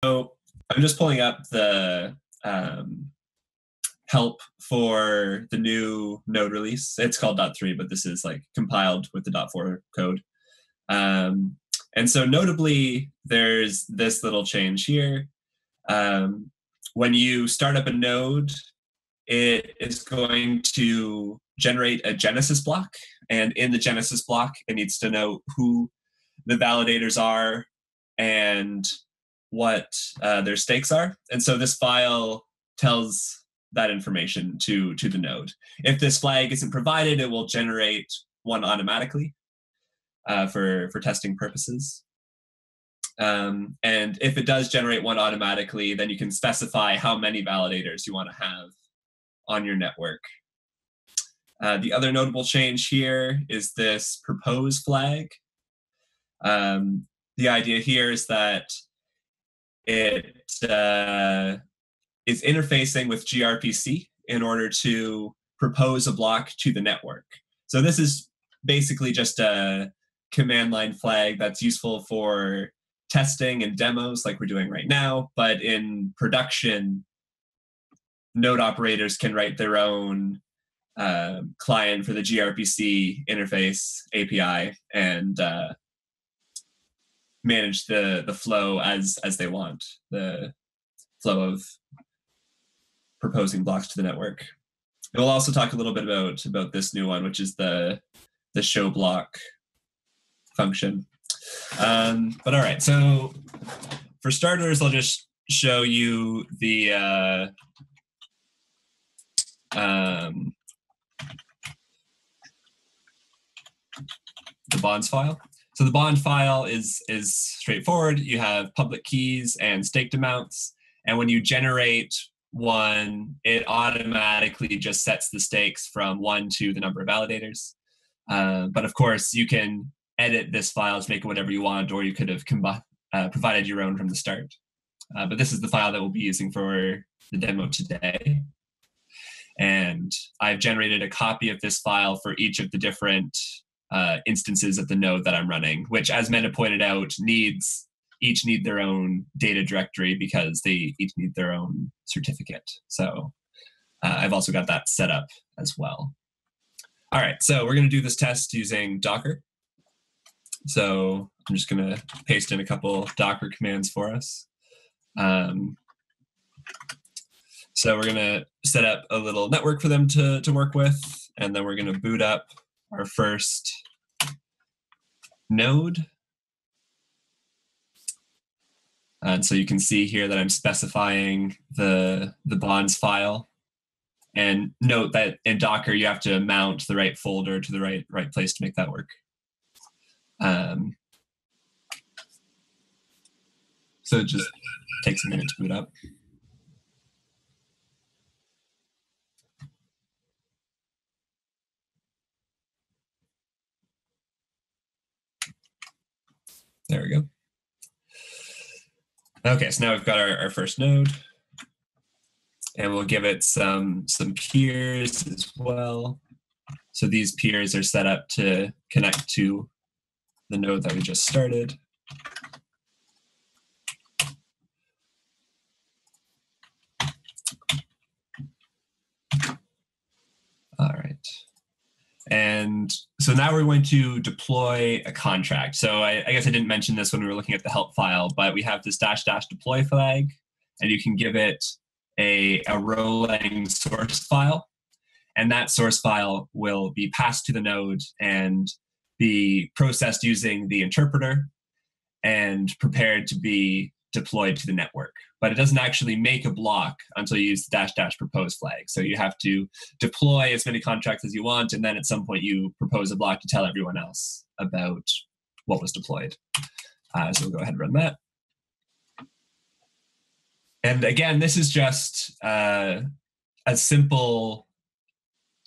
So I'm just pulling up the help for the new node release. It's called .3, but this is like compiled with the .4 code. And so notably, there's this little change here. When you start up a node, it is going to generate a Genesis block. And in the Genesis block, it needs to know who the validators are and what their stakes are. And so this file tells that information to the node. If this flag isn't provided, it will generate one automatically for testing purposes. And if it does generate one automatically, then you can specify how many validators you want to have on your network. The other notable change here is this propose flag. The idea here is that it is interfacing with gRPC in order to propose a block to the network. So this is basically just a command line flag that's useful for testing and demos like we're doing right now, but in production, node operators can write their own client for the gRPC interface API and manage the flow as they want, the flow of proposing blocks to the network. And we'll also talk a little bit about this new one, which is the show block function. But all right, so for starters, I'll just show you the bonds file. So the bond file is straightforward. You have public keys and staked amounts. And when you generate one, it automatically just sets the stakes from 1 to the number of validators. But of course, you can edit this file to make it whatever you want, or you could have provided your own from the start. But this is the file that we'll be using for the demo today. And I've generated a copy of this file for each of the different instances of the node that I'm running, which, as Mena pointed out, each need their own data directory because they each need their own certificate. So I've also got that set up as well. All right, so we're going to do this test using Docker. So I'm just going to paste in a couple Docker commands for us. So we're going to set up a little network for them to work with, and then we're going to boot up our first node. And so you can see here that I'm specifying the bonds file. And note that in Docker, you have to mount the right folder to the right place to make that work. So it just takes a minute to boot up. There we go. Okay, so now we've got our first node, and we'll give it some peers as well. So these peers are set up to connect to the node that we just started. All right. And so now we're going to deploy a contract. So I guess I didn't mention this when we were looking at the help file, but we have this -- deploy flag, and you can give it a Rholang source file. And that source file will be passed to the node and be processed using the interpreter and prepared to be deployed to the network. But it doesn't actually make a block until you use the -- propose flag. So you have to deploy as many contracts as you want, and then at some point you propose a block to tell everyone else about what was deployed. So we'll go ahead and run that. And again, this is just a simple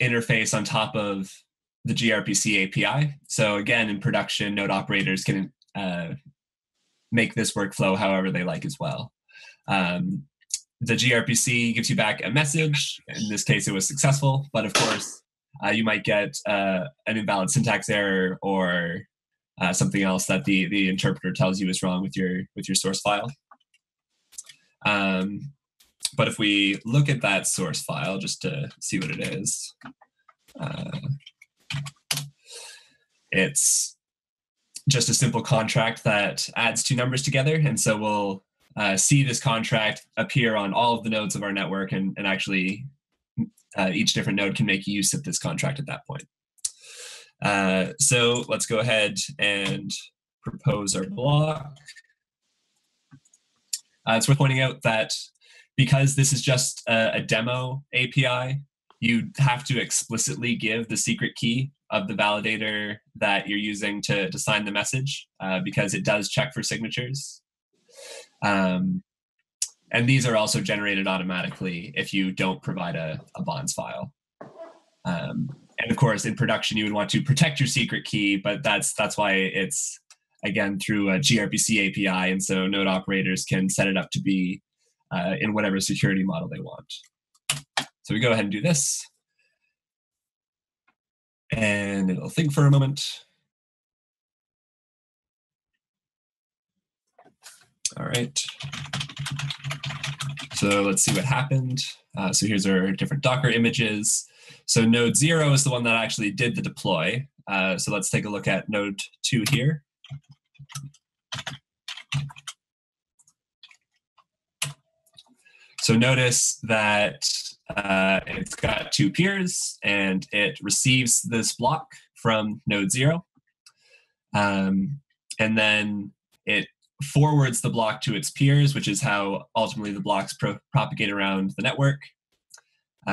interface on top of the gRPC API. So again, in production, node operators can make this workflow however they like as well. The gRPC gives you back a message. In this case, it was successful, but of course, you might get an invalid syntax error or something else that the interpreter tells you is wrong with your source file. But if we look at that source file just to see what it is, it's just a simple contract that adds two numbers together. And so we'll see this contract appear on all of the nodes of our network, and actually each different node can make use of this contract at that point. So let's go ahead and propose our block. It's worth pointing out that because this is just a demo API, you have to explicitly give the secret key of the validator that you're using to sign the message, because it does check for signatures. And these are also generated automatically if you don't provide a bonds file. And of course, in production, you would want to protect your secret key, but that's why it's, again, through a gRPC API. And so node operators can set it up to be in whatever security model they want. So we go ahead and do this. And it'll think for a moment. All right. So let's see what happened. So here's our different Docker images. So node 0 is the one that actually did the deploy. So let's take a look at node 2 here. So notice that it's got two peers, and it receives this block from node 0. And then it forwards the block to its peers, which is how ultimately the blocks propagate around the network.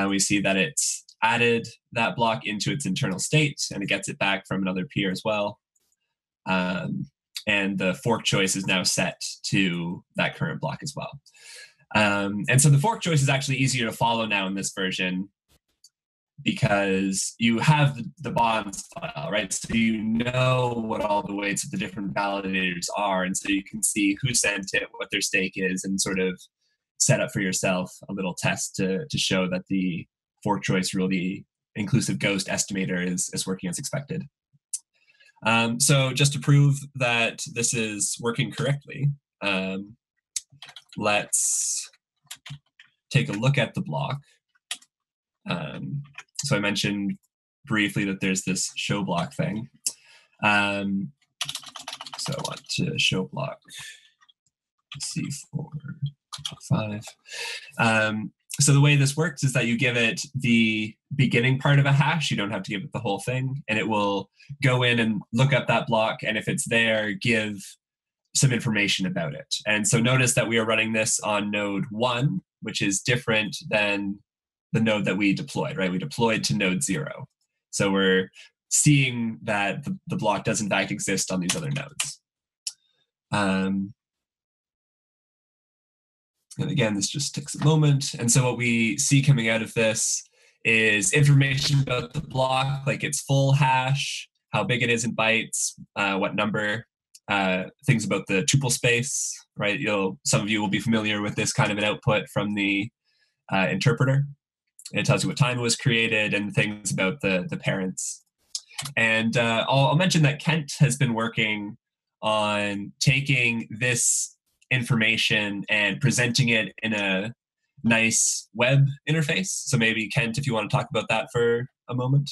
We see that it's added that block into its internal state, and it gets it back from another peer as well. And the fork choice is now set to that current block as well. And so the fork choice is actually easier to follow now in this version because you have the bonds file, right? So you know what all the weights of the different validators are, and so you can see who sent it, what their stake is, and sort of set up for yourself a little test to show that the fork choice rule, the inclusive ghost estimator, is working as expected. So just to prove that this is working correctly, let's take a look at the block. So I mentioned briefly that there's this show block thing. So I want to show block C4, 5. So the way this works is that you give it the beginning part of a hash. You don't have to give it the whole thing. And it will go in and look up that block. And if it's there, give some information about it. And so notice that we are running this on node 1, which is different than the node that we deployed, right? We deployed to node 0. So we're seeing that the block does in fact exist on these other nodes. And again, this just takes a moment. And so what we see coming out of this is information about the block, like its full hash, how big it is in bytes, what number, things about the tuple space, right? Some of you will be familiar with this kind of an output from the interpreter. It tells you what time it was created and things about the parents. And I'll mention that Kent has been working on taking this information and presenting it in a nice web interface. So maybe, Kent, if you want to talk about that for a moment.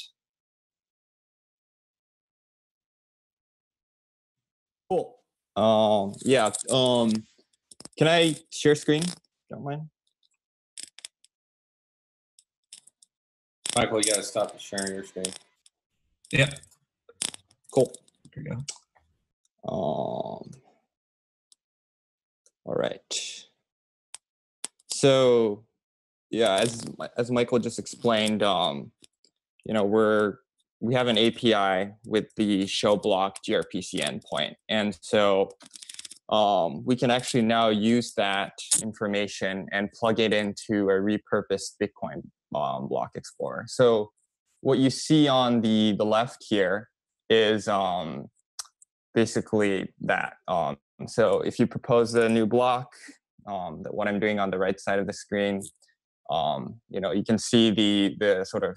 Cool. Yeah. Can I share screen? Don't mind. Michael, you gotta stop sharing your screen. Yeah. Cool. There we go. All right. So, yeah, as Michael just explained, you know, we have an API with the show block gRPC endpoint, and so we can actually now use that information and plug it into a repurposed Bitcoin block explorer. So what you see on the left here is basically that. So if you propose a new block, what I'm doing on the right side of the screen, you know, you can see the sort of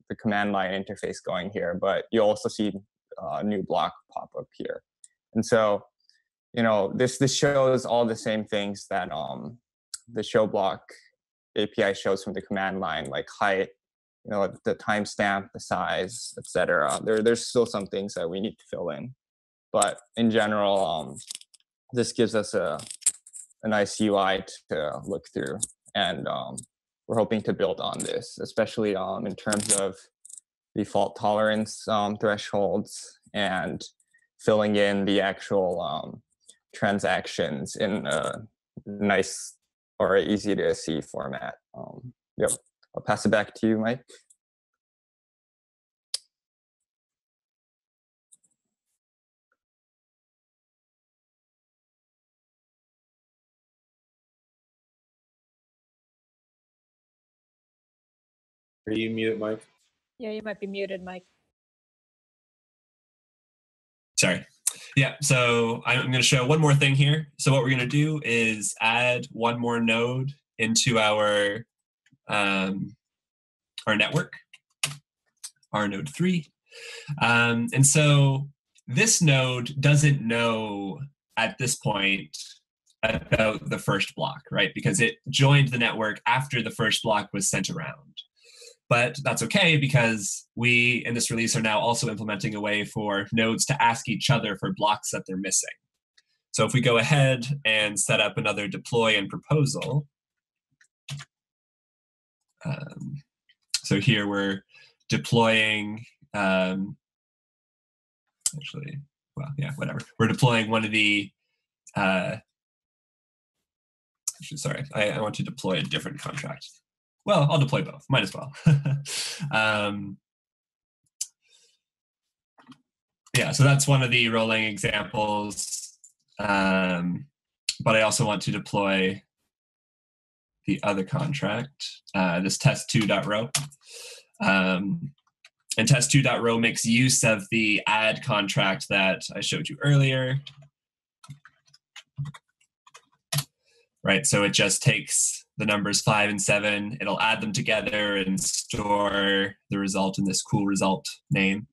the command line interface going here, but you also see a new block pop up here. And so, you know, this shows all the same things that the show block API shows from the command line, like height, the timestamp, the size, etc. There's still some things that we need to fill in, but in general, this gives us a nice UI to look through, and we're hoping to build on this, especially in terms of the fault tolerance thresholds and filling in the actual transactions in a nice or easy to see format. Yep. I'll pass it back to you, Mike. Are you muted, Mike? Yeah, you might be muted, Mike. Sorry. Yeah, so I'm going to show one more thing here. So what we're going to do is add one more node into our network, our node 3. And so this node doesn't know at this point about the first block, right? Because it joined the network after the first block was sent around. But that's okay, because we, in this release, are now also implementing a way for nodes to ask each other for blocks that they're missing. So if we go ahead and set up another deploy and proposal, so here we're deploying, actually, well, yeah, whatever. We're deploying one of the, actually, sorry, I want to deploy a different contract. Well, I'll deploy both, might as well. Yeah, so that's one of the Rholang examples. But I also want to deploy the other contract, this test2.row. And test2.row makes use of the add contract that I showed you earlier. Right, so it just takes the numbers 5 and 7, it'll add them together and store the result in this cool result name.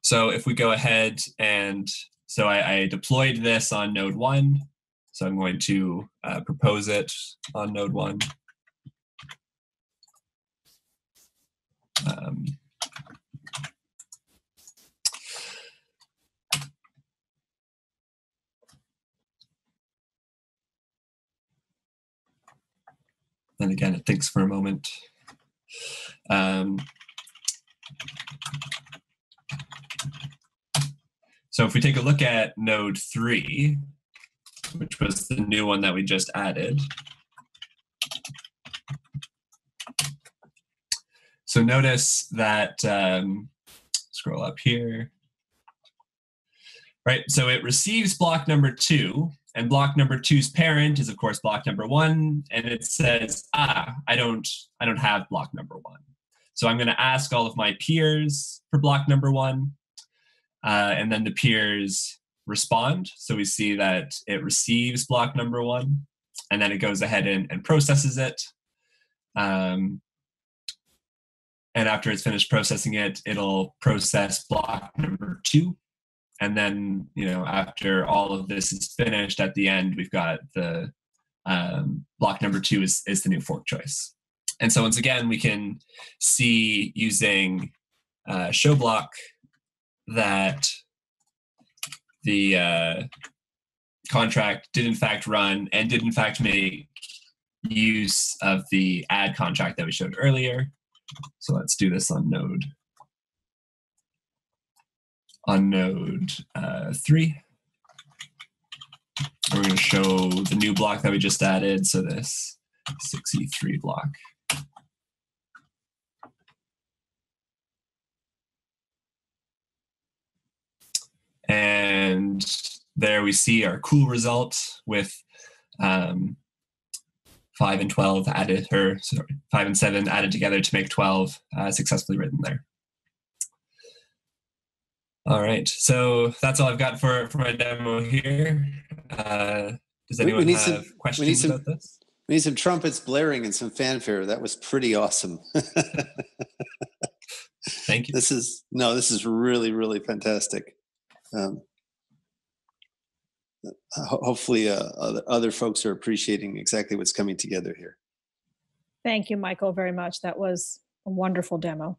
So if we go ahead and, so I deployed this on node 1, so I'm going to propose it on node 1. And again, it thinks for a moment. So if we take a look at node 3, which was the new one that we just added. So notice that, scroll up here. Right, so it receives block number 2, and block number 2's parent is of course block number 1, and it says, I don't have block number 1. So I'm going to ask all of my peers for block number 1, and then the peers respond. So we see that it receives block number 1, and then it goes ahead and processes it. And after it's finished processing it, it'll process block number 2. And then, after all of this is finished, at the end, we've got the block number 2 is the new fork choice. And so once again, we can see using show block that the contract did in fact run and did in fact make use of the add contract that we showed earlier. So let's do this on node 3. We're going to show the new block that we just added, so this 6E3 block. And there we see our cool result with 5 and 12 added, 5 and 7 added together to make 12 successfully written there. All right, so that's all I've got for my demo here. Does anyone have questions about this? We need some trumpets blaring and some fanfare. That was pretty awesome. Thank you. This is really, really fantastic. hopefully other folks are appreciating exactly what's coming together here. Thank you, Michael, very much. That was a wonderful demo.